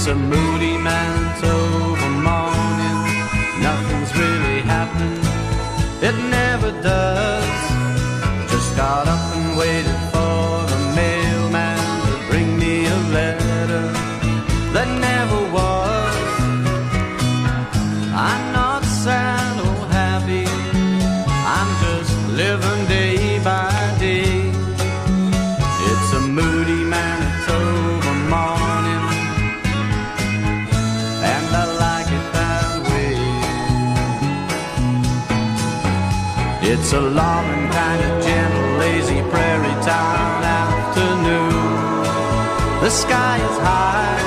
It's a moody Manitoba morning. Nothing's really happening, it never does. Just got up and waited for the mailman to bring me a letter that never was. I'm not sad or happy, I'm just living day by day. It's a moody Manitoba morning, and I like it that way. It's a long and kind of gentle, lazy prairie town afternoon. The sky is high,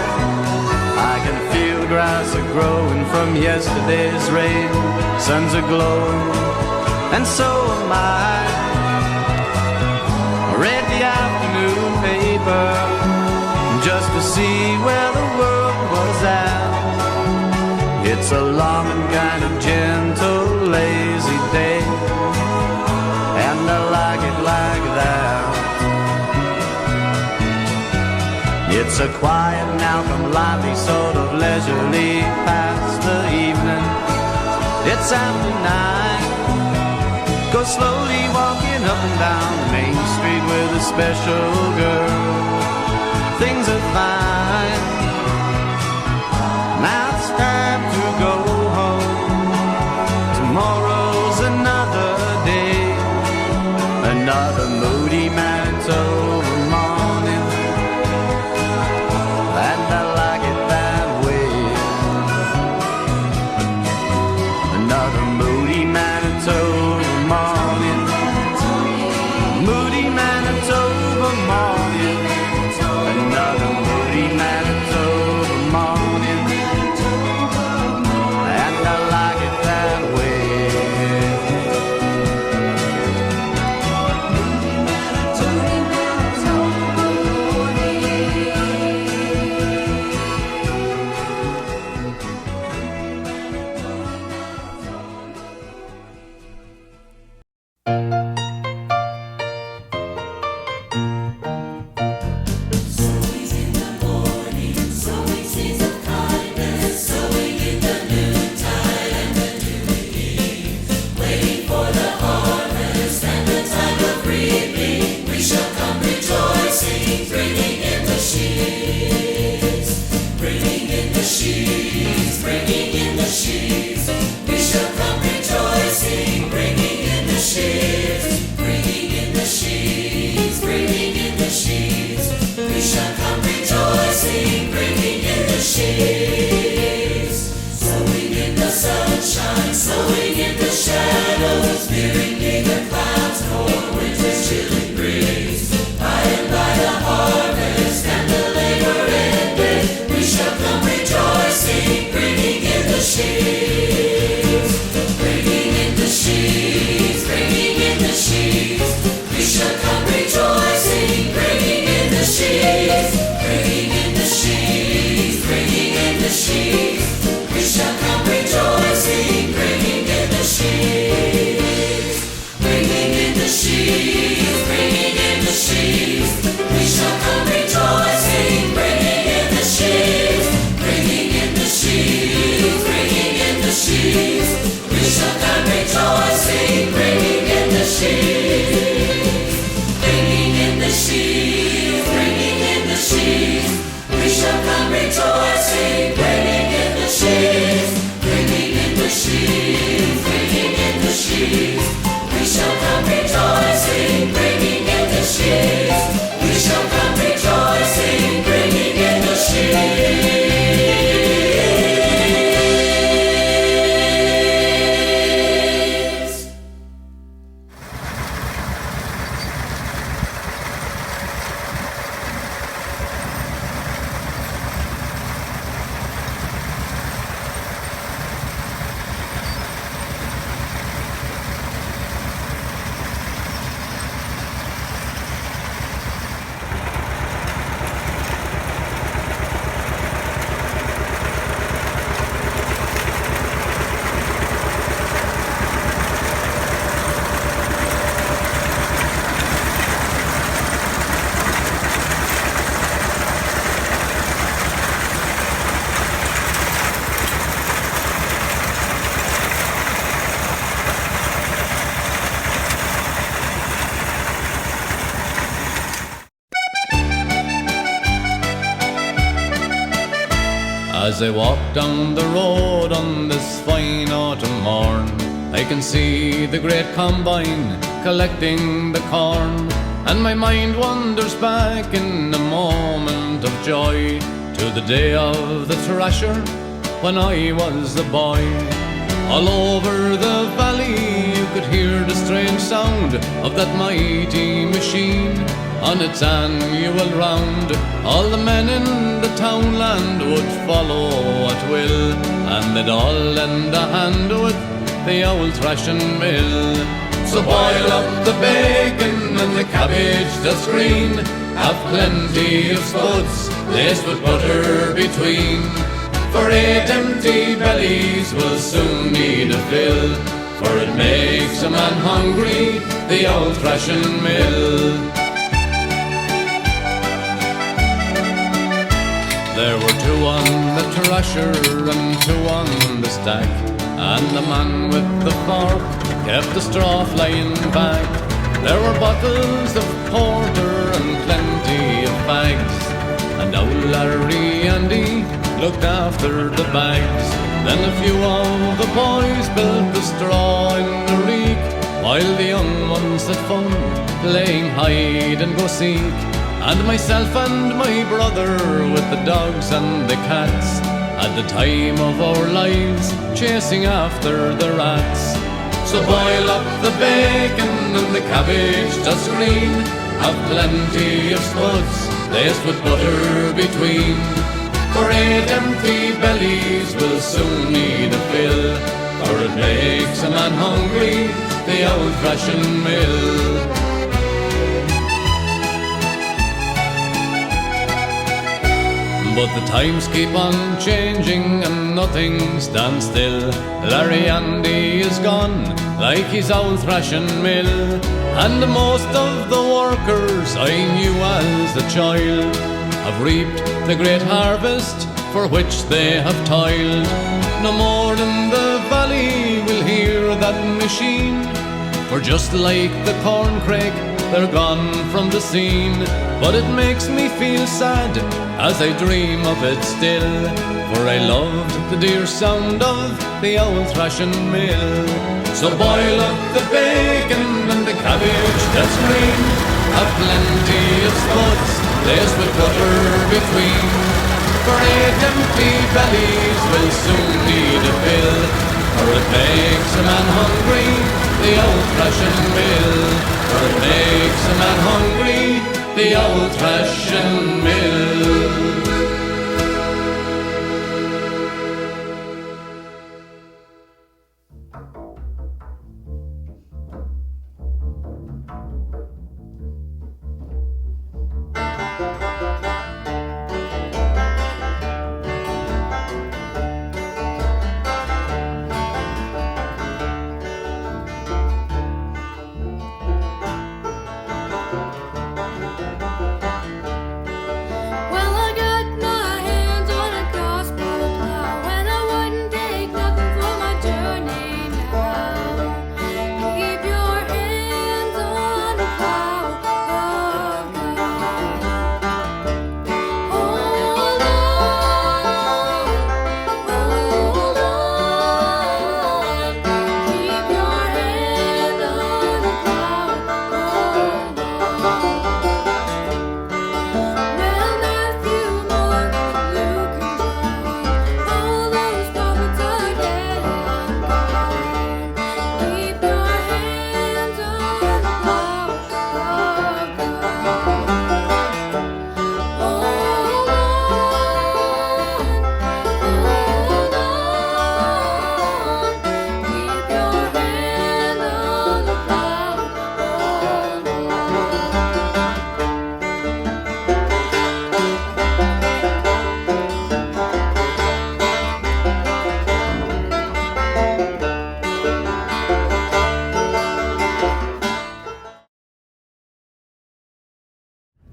I can feel grass growing from yesterday's rain. Sun's glowing, and so am I. Read the afternoon paper just to see where the world was at. It's a long and kind of gentle, lazy day, and I like it like that. It's a quiet now from lively, sort of leisurely past the evening. It's after 9. Go slowly walking up and down the main street with a special girl. Things are fine. Now it's time to go home. Tomorrow's another day, another moody Manitoba morning, and I like it that way. Another moody Manitoba morning, moody Manitoba morning, another moody Manitoba morning, and I like it that way. We shall come rejoicing, bringing in As I walk down the road on this fine autumn morn, I can see the great combine collecting the corn, and my mind wanders back in a moment of joy to the day of the thrasher when I was a boy. All over the valley you could hear the strange sound of that mighty machine on its annual round. All the men in the townland would follow at will, and they'd all lend a hand with the old thrashing mill. So boil up the bacon and the cabbage that's green, have plenty of spuds laced with butter between, for 8 empty bellies will soon need a fill, for it makes a man hungry, the old thrashing mill. There were 2 on the thrasher and 2 on the stack, and the man with the fork kept the straw flying back. There were bottles of porter and plenty of bags, and old Larry Andy looked after the bags. Then a few of the boys built the straw in the reek, while the young ones had fun playing hide and go seek. And myself and my brother with the dogs and the cats had the time of our lives chasing after the rats. So boil up the bacon and the cabbage that's green, have plenty of spuds laced with butter between, for 8 empty bellies will soon need a fill, for it makes a man hungry, the old thrashing mill. But the times keep on changing and nothing stands still. Larry Andy is gone like his old thrashing mill, and most of the workers I knew as a child have reaped the great harvest for which they have toiled. No more in the valley will hear that machine, for just like the corncrake they're gone from the scene. But it makes me feel sad as I dream of it still, for I loved the dear sound of the old thrashing mill. So boil up the bacon and the cabbage that's green, have plenty of spuds laced with butter between, for 8 empty bellies will soon need a fill, for it makes a man hungry, the old thrashing mill, for it makes a man hungry, the old thrashing mill.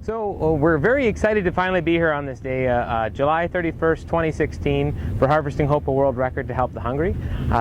So we're very excited to finally be here on this day, July 31st, 2016, for Harvesting Hope, a world record to help the hungry.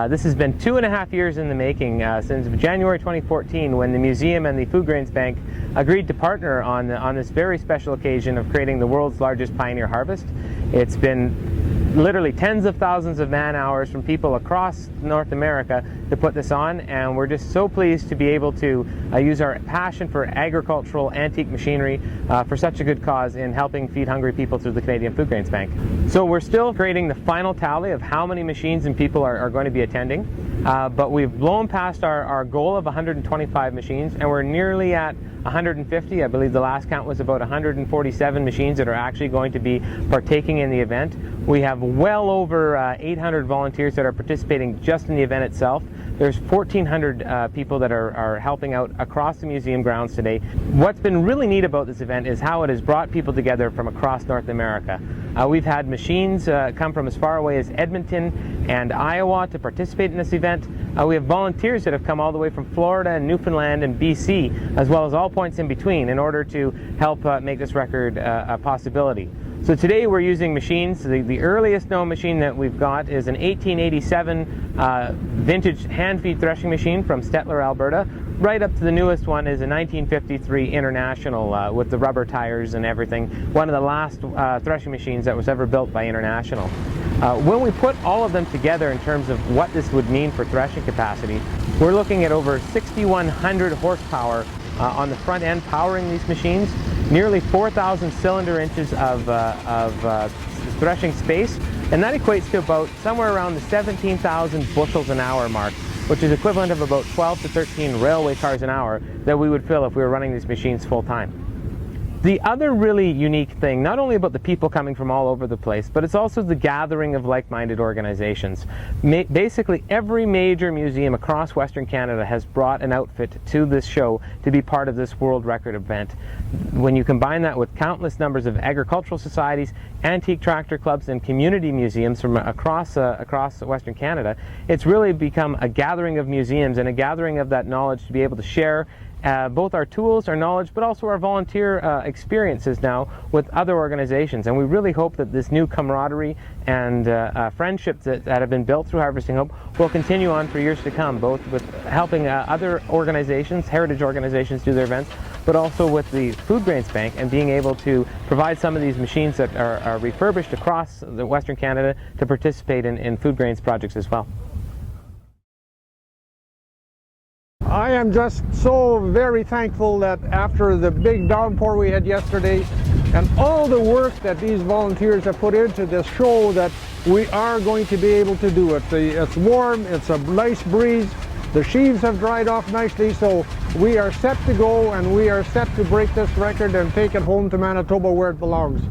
This has been 2.5 years in the making, since January 2014, when the museum and the Food Grains Bank agreed to partner on this very special occasion of creating the world's largest pioneer harvest. It's been literally tens of thousands of man hours from people across North America to put this on, and we're just so pleased to be able to use our passion for agricultural antique machinery for such a good cause in helping feed hungry people through the Canadian Food Grains Bank. So we're still creating the final tally of how many machines and people are going to be attending, but we've blown past our goal of 125 machines, and we're nearly at 150. I believe the last count was about 147 machines that are actually going to be partaking in the event. We have well over 800 volunteers that are participating just in the event itself. There's 1,400 people that are helping out across the museum grounds today. What's been really neat about this event is how it has brought people together from across North America. We've had machines come from as far away as Edmonton and Iowa to participate in this event. We have volunteers that have come all the way from Florida and Newfoundland and BC, as well as all points in between, in order to help make this record a possibility. So today we're using machines. The earliest known machine that we've got is an 1887 vintage hand-feed threshing machine from Stettler, Alberta. Right up to the newest one is a 1953 International with the rubber tires and everything. One of the last threshing machines that was ever built by International. When we put all of them together in terms of what this would mean for threshing capacity, we're looking at over 6,100 horsepower on the front end powering these machines, nearly 4,000 cylinder inches of threshing space, and that equates to about somewhere around the 17,000 bushels an hour mark, which is equivalent of about 12 to 13 railway cars an hour that we would fill if we were running these machines full time. The other really unique thing, not only about the people coming from all over the place, but it's also the gathering of like-minded organizations. Basically, every major museum across Western Canada has brought an outfit to this show to be part of this world record event. When you combine that with countless numbers of agricultural societies, antique tractor clubs, and community museums from across Western Canada, it's really become a gathering of museums and a gathering of that knowledge to be able to share both our tools, our knowledge, but also our volunteer experiences now with other organizations. And we really hope that this new camaraderie and friendships that have been built through Harvesting Hope will continue on for years to come, both with helping other organizations, heritage organizations, do their events, but also with the Food Grains Bank and being able to provide some of these machines that are refurbished across the Western Canada to participate in food grains projects as well. I am just so very thankful that after the big downpour we had yesterday and all the work that these volunteers have put into this show, that we are going to be able to do it. It's warm, it's a nice breeze, the sheaves have dried off nicely, so we are set to go and we are set to break this record and take it home to Manitoba where it belongs.